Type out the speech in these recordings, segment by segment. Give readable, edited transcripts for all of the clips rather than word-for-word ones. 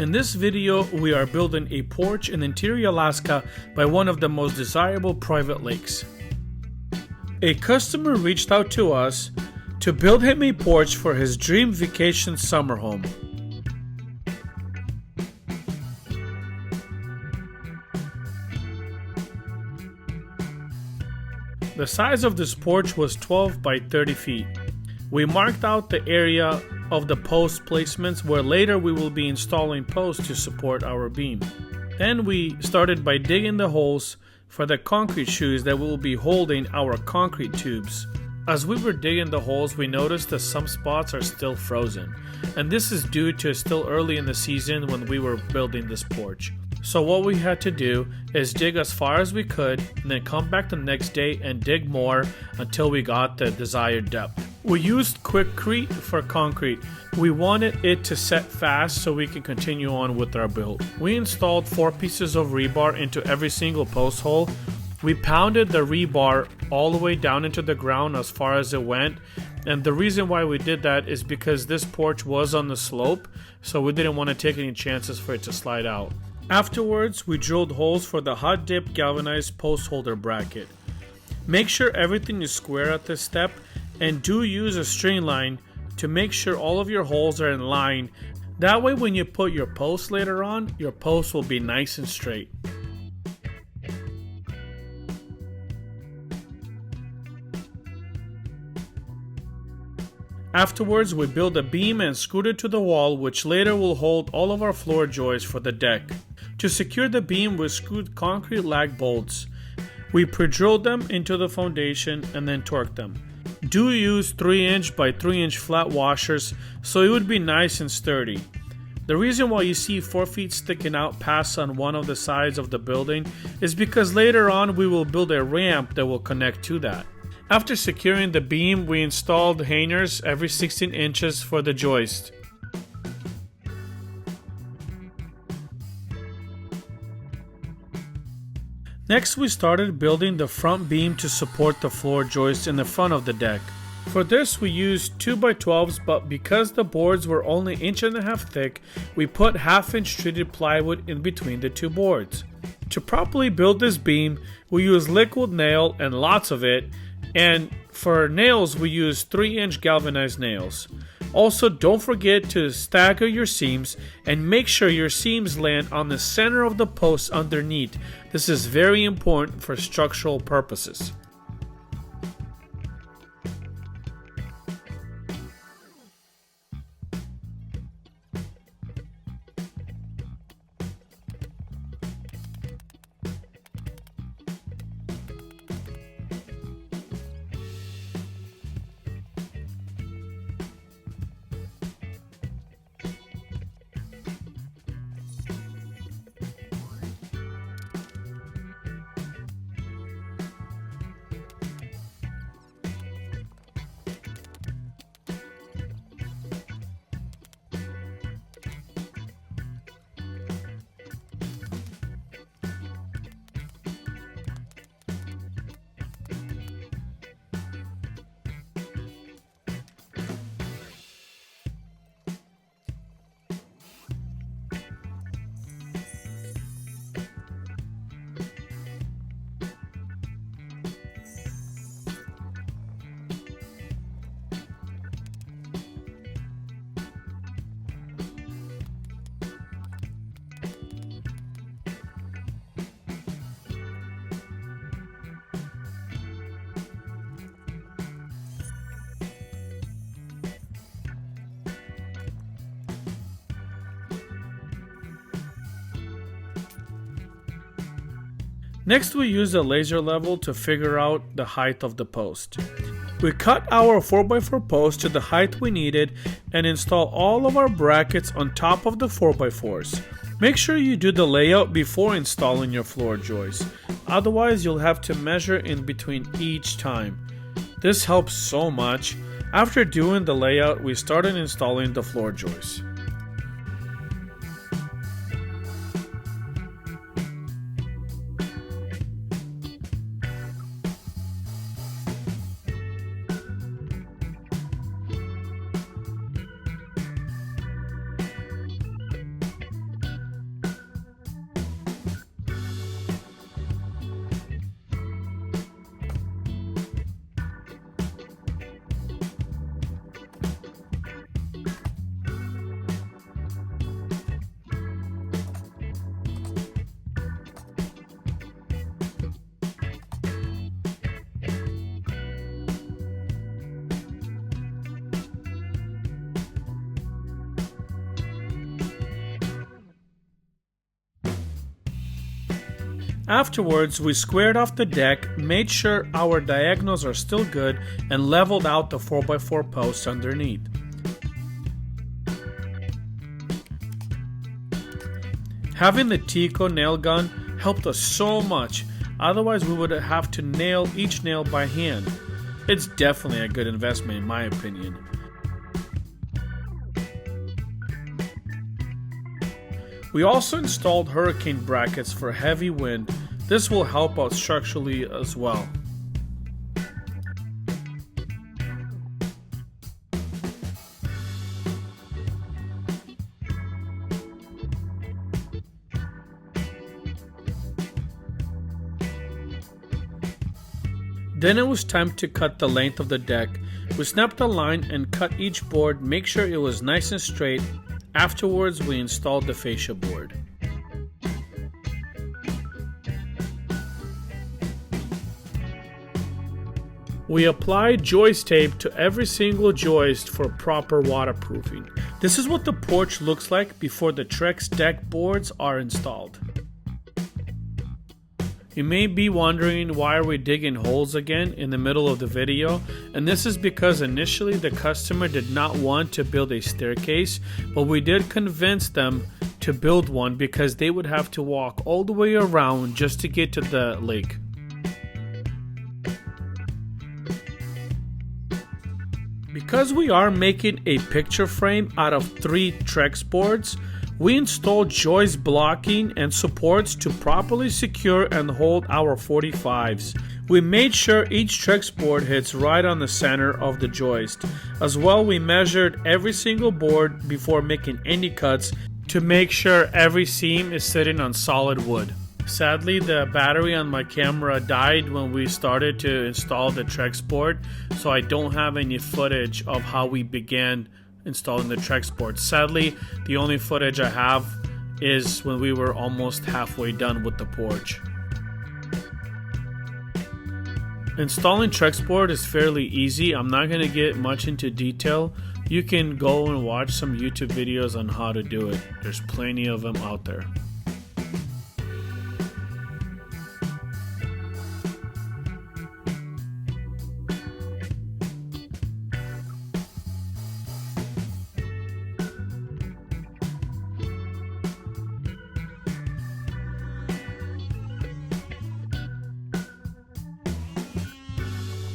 In this video, we are building a porch in interior Alaska by one of the most desirable private lakes. A customer reached out to us to build him a porch for his dream vacation summer home. The size of this porch was 12 by 30 feet. We marked out the area of the post placements where later we will be installing posts to support our beam. Then we started by digging the holes for the concrete shoes that will be holding our concrete tubes. As we were digging the holes, we noticed that some spots are still frozen, and this is due to still early in the season when we were building this porch. So what we had to do is dig as far as we could and then come back the next day and dig more until we got the desired depth. We used Quickcrete for concrete. We wanted it to set fast so we can continue on with our build. We installed 4 pieces of rebar into every single post hole. We pounded the rebar all the way down into the ground as far as it went, and the reason why we did that is because this porch was on the slope, so we didn't want to take any chances for it to slide out. Afterwards, we drilled holes for the hot dip galvanized post holder bracket. Make sure everything is square at this step, and do use a string line to make sure all of your holes are in line. That way when you put your post later on, your post will be nice and straight. Afterwards, we built a beam and screwed it to the wall, which later will hold all of our floor joists for the deck. To secure the beam, we screwed concrete lag bolts. We pre-drilled them into the foundation and then torqued them. Do use 3" by 3" flat washers so it would be nice and sturdy. The reason why you see 4 feet sticking out past on one of the sides of the building is because later on we will build a ramp that will connect to that. After securing the beam, we installed hangers every 16 inches for the joist. Next, we started building the front beam to support the floor joist in the front of the deck. For this, we used 2x12s, but because the boards were only 1.5 inches thick, we put 1/2 inch treated plywood in between the 2 boards. To properly build this beam, we used liquid nail and lots of it, and for nails, we used 3" galvanized nails. Also, don't forget to stagger your seams and make sure your seams land on the center of the posts underneath. This is very important for structural purposes. Next, we used a laser level to figure out the height of the post. We cut our 4x4 post to the height we needed and install all of our brackets on top of the 4x4s. Make sure you do the layout before installing your floor joists. Otherwise, you'll have to measure in between each time. This helps so much. After doing the layout, we started installing the floor joists. Afterwards, we squared off the deck, made sure our diagonals are still good, and leveled out the 4x4 posts underneath. Having the Tico nail gun helped us so much, otherwise we would have to nail each nail by hand. It's definitely a good investment in my opinion. We also installed hurricane brackets for heavy wind. This will help out structurally as well. Then it was time to cut the length of the deck. We snapped a line and cut each board, make sure it was nice and straight. Afterwards, we installed the fascia board. We applied joist tape to every single joist for proper waterproofing. This is what the porch looks like before the Trex deck boards are installed. You may be wondering why are we digging holes again in the middle of the video, and this is because initially the customer did not want to build a staircase, but we did convince them to build one because they would have to walk all the way around just to get to the lake. Because we are making a picture frame out of 3 Trex boards, we installed joist blocking and supports to properly secure and hold our 45s. We made sure each Trex board hits right on the center of the joist. As well, we measured every single board before making any cuts to make sure every seam is sitting on solid wood. Sadly, the battery on my camera died when we started to install the Trex board, so I don't have any footage of how we began installing the Trex board. Sadly, the only footage I have is when we were almost halfway done with the porch. Installing Trex board is fairly easy. I'm not going to get much into detail. You can go and watch some YouTube videos on how to do it. There's plenty of them out there.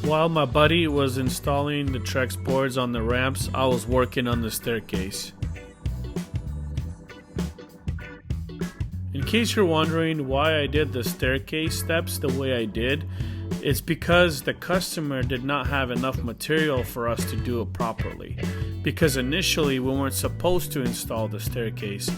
While my buddy was installing the Trex boards on the ramps, I was working on the staircase. In case you're wondering why I did the staircase steps the way I did, it's because the customer did not have enough material for us to do it properly. Because initially we weren't supposed to install the staircase.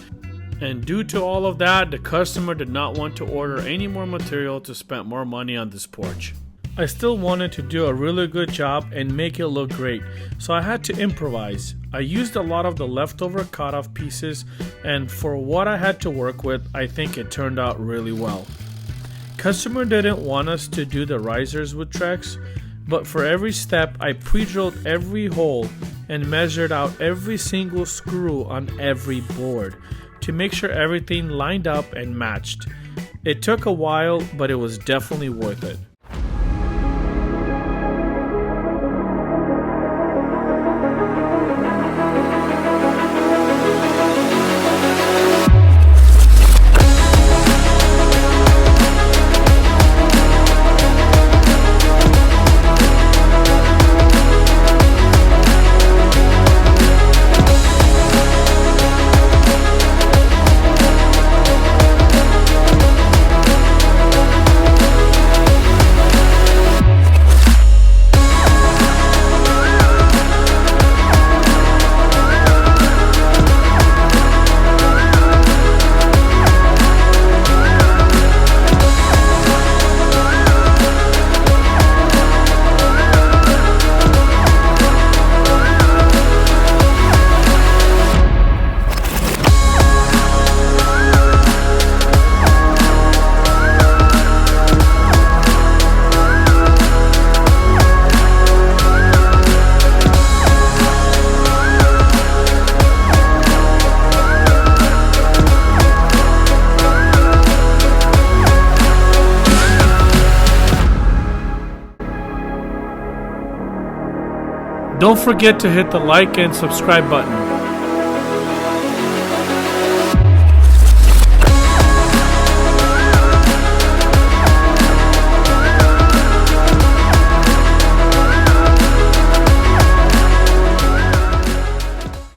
And due to all of that, the customer did not want to order any more material to spend more money on this porch. I still wanted to do a really good job and make it look great, so I had to improvise. I used a lot of the leftover cut-off pieces, and for what I had to work with, I think it turned out really well. Customer didn't want us to do the risers with Trex, but for every step I pre-drilled every hole and measured out every single screw on every board to make sure everything lined up and matched. It took a while, but it was definitely worth it. Don't forget to hit the like and subscribe button.